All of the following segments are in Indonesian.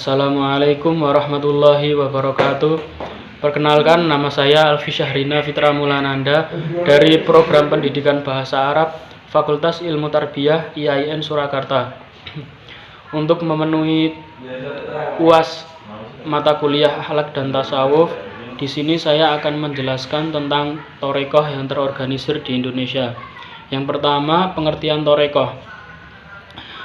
Assalamualaikum warahmatullahi wabarakatuh. Perkenalkan, nama saya Alfi Syahrina Fitra Mulananda dari Program Pendidikan Bahasa Arab Fakultas Ilmu Tarbiyah IAIN Surakarta. Untuk memenuhi UAS mata kuliah Akhlak dan Tasawuf, di sini saya akan menjelaskan tentang Thorekoh yang terorganisir di Indonesia. Yang pertama, pengertian Thorekoh.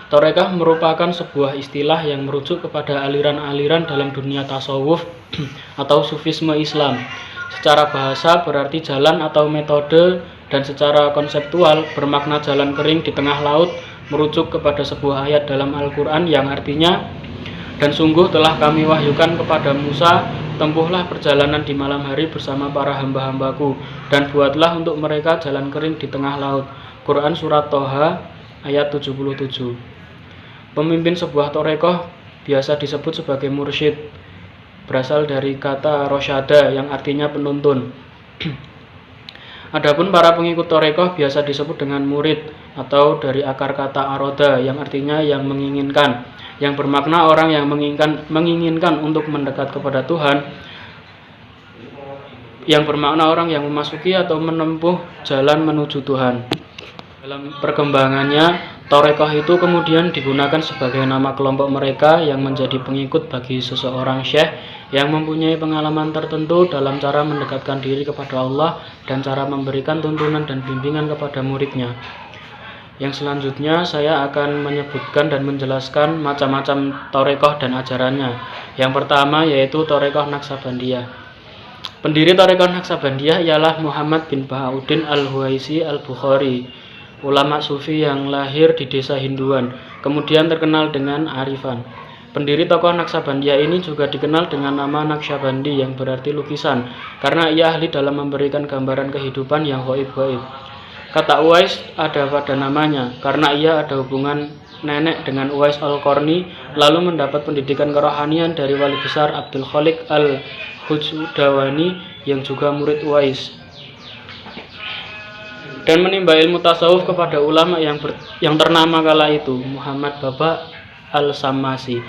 Thorekoh merupakan sebuah istilah yang merujuk kepada aliran-aliran dalam dunia tasawuf atau sufisme Islam. Secara bahasa berarti jalan atau metode, dan secara konseptual bermakna jalan kering di tengah laut, merujuk kepada sebuah ayat dalam Al-Quran yang artinya, "Dan sungguh telah kami wahyukan kepada Musa, tempuhlah perjalanan di malam hari bersama para hamba-hambaku, dan buatlah untuk mereka jalan kering di tengah laut." Quran Surat Toha ayat 77. Pemimpin sebuah Thorekoh biasa disebut sebagai mursyid, berasal dari kata rosyada yang artinya penuntun. Adapun para pengikut Thorekoh biasa disebut dengan murid, atau dari akar kata aroda yang artinya yang menginginkan, yang bermakna orang yang menginginkan untuk mendekat kepada Tuhan, yang bermakna orang yang memasuki atau menempuh jalan menuju Tuhan. Dalam perkembangannya, Thorekoh itu kemudian digunakan sebagai nama kelompok mereka yang menjadi pengikut bagi seseorang syekh yang mempunyai pengalaman tertentu dalam cara mendekatkan diri kepada Allah dan cara memberikan tuntunan dan bimbingan kepada muridnya. Yang selanjutnya saya akan menyebutkan dan menjelaskan macam-macam Thorekoh dan ajarannya. Yang pertama yaitu Thorekoh Naksabandiyah. Pendiri Thorekoh Naksabandiyah ialah Muhammad bin Bahauddin Al-Huwaisi Al-Bukhari, ulama sufi yang lahir di desa Hinduan, kemudian terkenal dengan Arifan. Pendiri tokoh Naksabandiyah ini juga dikenal dengan nama Naksabandi yang berarti lukisan, karena ia ahli dalam memberikan gambaran kehidupan yang gaib-gaib. Kata Uwais ada pada namanya, karena ia ada hubungan nenek dengan Uwais Al-Qarni, lalu mendapat pendidikan kerohanian dari wali besar Abdul Khaliq Al-Hujdawani yang juga murid Uwais, dan menimba ilmu tasawuf kepada ulama yang ternama kala itu, Muhammad Baba Al-Sammasi.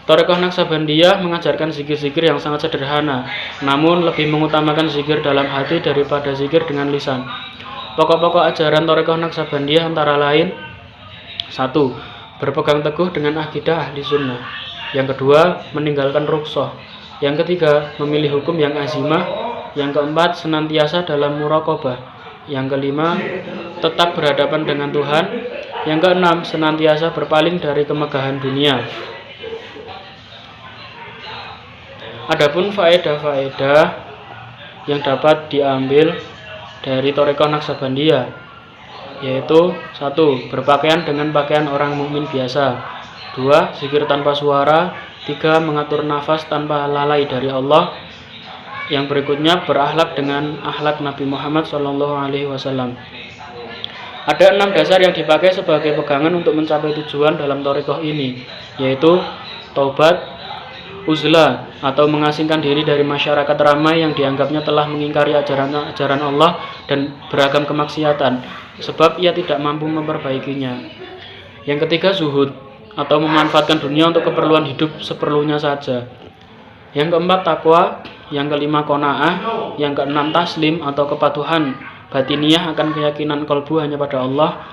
Thorekoh Naksabandiyah mengajarkan zikir-zikir yang sangat sederhana, namun lebih mengutamakan zikir dalam hati daripada zikir dengan lisan. Pokok-pokok ajaran Thorekoh Naksabandiyah antara lain: 1. Berpegang teguh dengan akidah ahli sunnah. Yang kedua, meninggalkan rukhsah. Yang ketiga, memilih hukum yang azimah. Yang keempat, senantiasa dalam muraqabah. Yang kelima, tetap berhadapan dengan Tuhan. Yang keenam, senantiasa berpaling dari kemegahan dunia. Adapun faedah-faedah yang dapat diambil dari Thorekoh Naksabandiyah yaitu: 1. Berpakaian dengan pakaian orang mukmin biasa. 2. Zikir tanpa suara. 3. Mengatur nafas tanpa lalai dari Allah. Yang berikutnya, berakhlak dengan akhlak Nabi Muhammad SAW. Ada 6 dasar yang dipakai sebagai pegangan untuk mencapai tujuan dalam Thorekoh ini, yaitu taubat, uzlah atau mengasingkan diri dari masyarakat ramai yang dianggapnya telah mengingkari ajaran Allah dan beragam kemaksiatan, sebab ia tidak mampu memperbaikinya. Yang ketiga, zuhud atau memanfaatkan dunia untuk keperluan hidup seperlunya saja. Yang keempat, takwa. Yang kelima, qanaah. Yang keenam, taslim atau kepatuhan batiniyah akan keyakinan kalbu hanya pada Allah.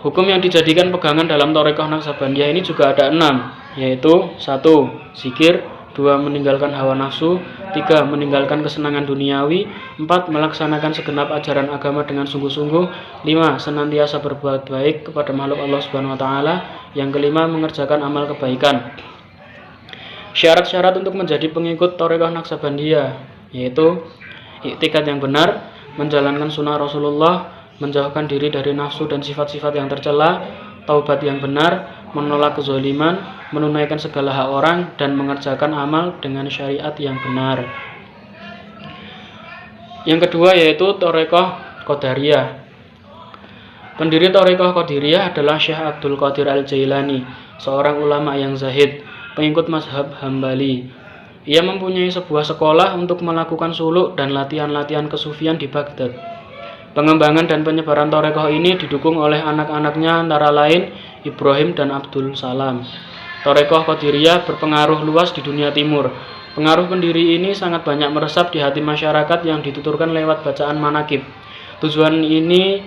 Hukum yang dijadikan pegangan dalam Thorekoh Naksabandiyah ini juga ada 6, yaitu: 1. Zikir. 2. Meninggalkan hawa nafsu. 3. Meninggalkan kesenangan duniawi. 4. Melaksanakan segenap ajaran agama dengan sungguh-sungguh. 5. Senantiasa berbuat baik kepada makhluk Allah Subhanahu wa Ta'ala. Yang kelima, mengerjakan amal kebaikan. Syarat-syarat untuk menjadi pengikut Thorekoh Naksabandiyah yaitu: iktikad yang benar, menjalankan sunnah Rasulullah, menjauhkan diri dari nafsu dan sifat-sifat yang tercela, taubat yang benar, menolak kezaliman, menunaikan segala hak orang, dan mengerjakan amal dengan syariat yang benar. Yang kedua yaitu Thorekoh Qadariyah. Pendiri Thorekoh Qadariyah adalah Syekh Abdul Qadir Al-Jailani, seorang ulama yang zahid, pengikut mazhab Hambali. Ia mempunyai sebuah sekolah untuk melakukan suluk dan latihan-latihan kesufian di Baghdad. Pengembangan dan penyebaran Thorekoh ini didukung oleh anak-anaknya antara lain Ibrahim dan Abdul Salam. Thariqah Qadiriyah berpengaruh luas di dunia timur. Pengaruh pendiri ini sangat banyak meresap di hati masyarakat yang dituturkan lewat bacaan manaqib. Tujuan ini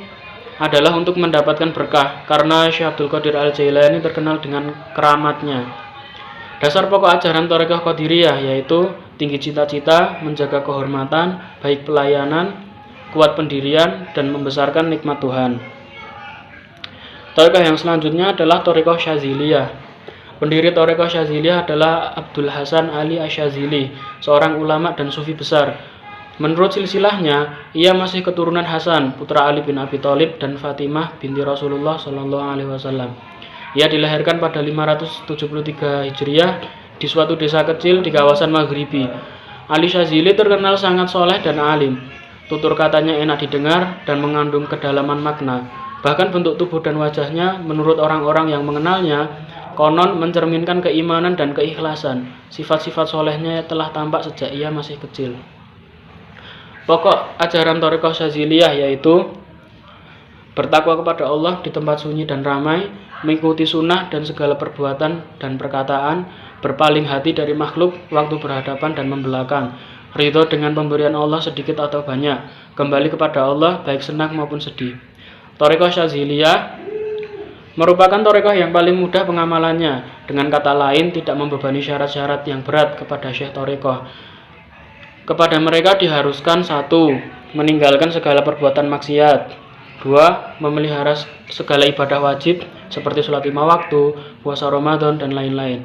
adalah untuk mendapatkan berkah, karena Syekh Abdul Qadir Al-Jailani terkenal dengan keramatnya. Dasar pokok ajaran Thariqah Qadiriyah yaitu tinggi cita-cita, menjaga kehormatan, baik pelayanan, kuat pendirian, dan membesarkan nikmat Tuhan. Thariqah yang selanjutnya adalah Thariqah Syaziliyah. Pendiri Thariqah Syaziliyah adalah Abdul Hasan Ali Asyazili, seorang ulama dan sufi besar. Menurut silsilahnya, ia masih keturunan Hasan, putra Ali bin Abi Thalib dan Fatimah binti Rasulullah SAW. Ia dilahirkan pada 573 Hijriah di suatu desa kecil di kawasan Maghribi. Ali Syazili terkenal sangat soleh dan alim. Tutur katanya enak didengar dan mengandung kedalaman makna. Bahkan bentuk tubuh dan wajahnya menurut orang-orang yang mengenalnya konon mencerminkan keimanan dan keikhlasan. Sifat-sifat solehnya telah tampak sejak ia masih kecil. Pokok ajaran Thariqah Syaziliyah yaitu bertakwa kepada Allah di tempat sunyi dan ramai, mengikuti sunnah dan segala perbuatan dan perkataan, berpaling hati dari makhluk waktu berhadapan dan membelakang, ridho dengan pemberian Allah sedikit atau banyak, kembali kepada Allah baik senang maupun sedih. Thariqah Syaziliyah merupakan thariqah yang paling mudah pengamalannya. Dengan kata lain, tidak membebani syarat-syarat yang berat kepada syekh thariqah. Kepada mereka diharuskan 1. Meninggalkan segala perbuatan maksiat. 2. Memelihara segala ibadah wajib seperti sholat 5 waktu, puasa Ramadan, dan lain-lain.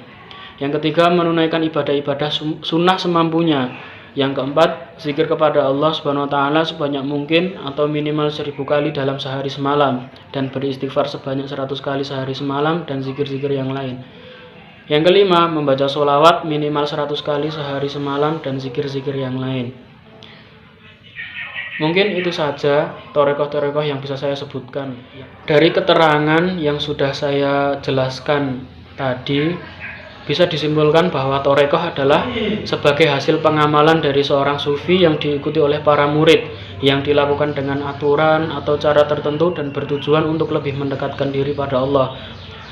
Yang ketiga, menunaikan ibadah-ibadah sunnah semampunya. Yang keempat, zikir kepada Allah Subhanahu wa taala sebanyak mungkin atau minimal 1000 kali dalam sehari semalam, dan beristighfar sebanyak 100 kali sehari semalam, dan zikir-zikir yang lain. Yang kelima, membaca sholawat minimal 100 kali sehari semalam dan zikir-zikir yang lain. Mungkin itu saja thariqah-thariqah yang bisa saya sebutkan. Dari keterangan yang sudah saya jelaskan tadi, bisa disimpulkan bahwa thariqah adalah sebagai hasil pengamalan dari seorang sufi yang diikuti oleh para murid, yang dilakukan dengan aturan atau cara tertentu dan bertujuan untuk lebih mendekatkan diri pada Allah.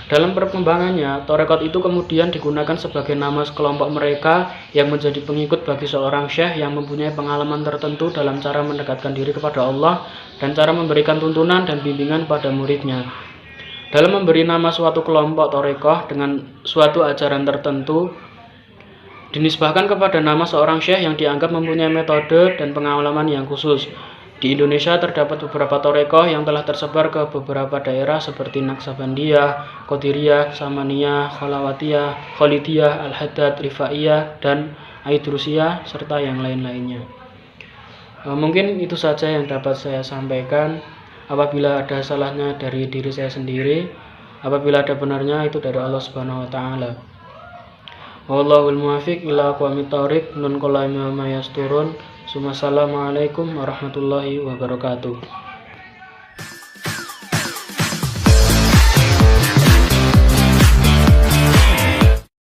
Dalam perkembangannya, thariqat itu kemudian digunakan sebagai nama sekelompok mereka yang menjadi pengikut bagi seorang syekh yang mempunyai pengalaman tertentu dalam cara mendekatkan diri kepada Allah dan cara memberikan tuntunan dan bimbingan pada muridnya. Dalam memberi nama suatu kelompok thariqah dengan suatu ajaran tertentu, dinisbahkan kepada nama seorang syekh yang dianggap mempunyai metode dan pengalaman yang khusus. Di Indonesia terdapat beberapa thariqah yang telah tersebar ke beberapa daerah seperti Naksabandiyah, Qadiriyah, Samaniyah, Khalawatiyah, Khalidiyah, Al-Haddad, Rifaiyah, dan Aidrusiyah, serta yang lain-lainnya. Mungkin itu saja yang dapat saya sampaikan. Apabila ada salahnya dari diri saya sendiri, apabila ada benarnya itu dari Allah Subhanahu wa taala. Wallahul muwaffiq ila aqwamit thoriq, nun qala ma yasturun. Assalamualaikum warahmatullahi wabarakatuh.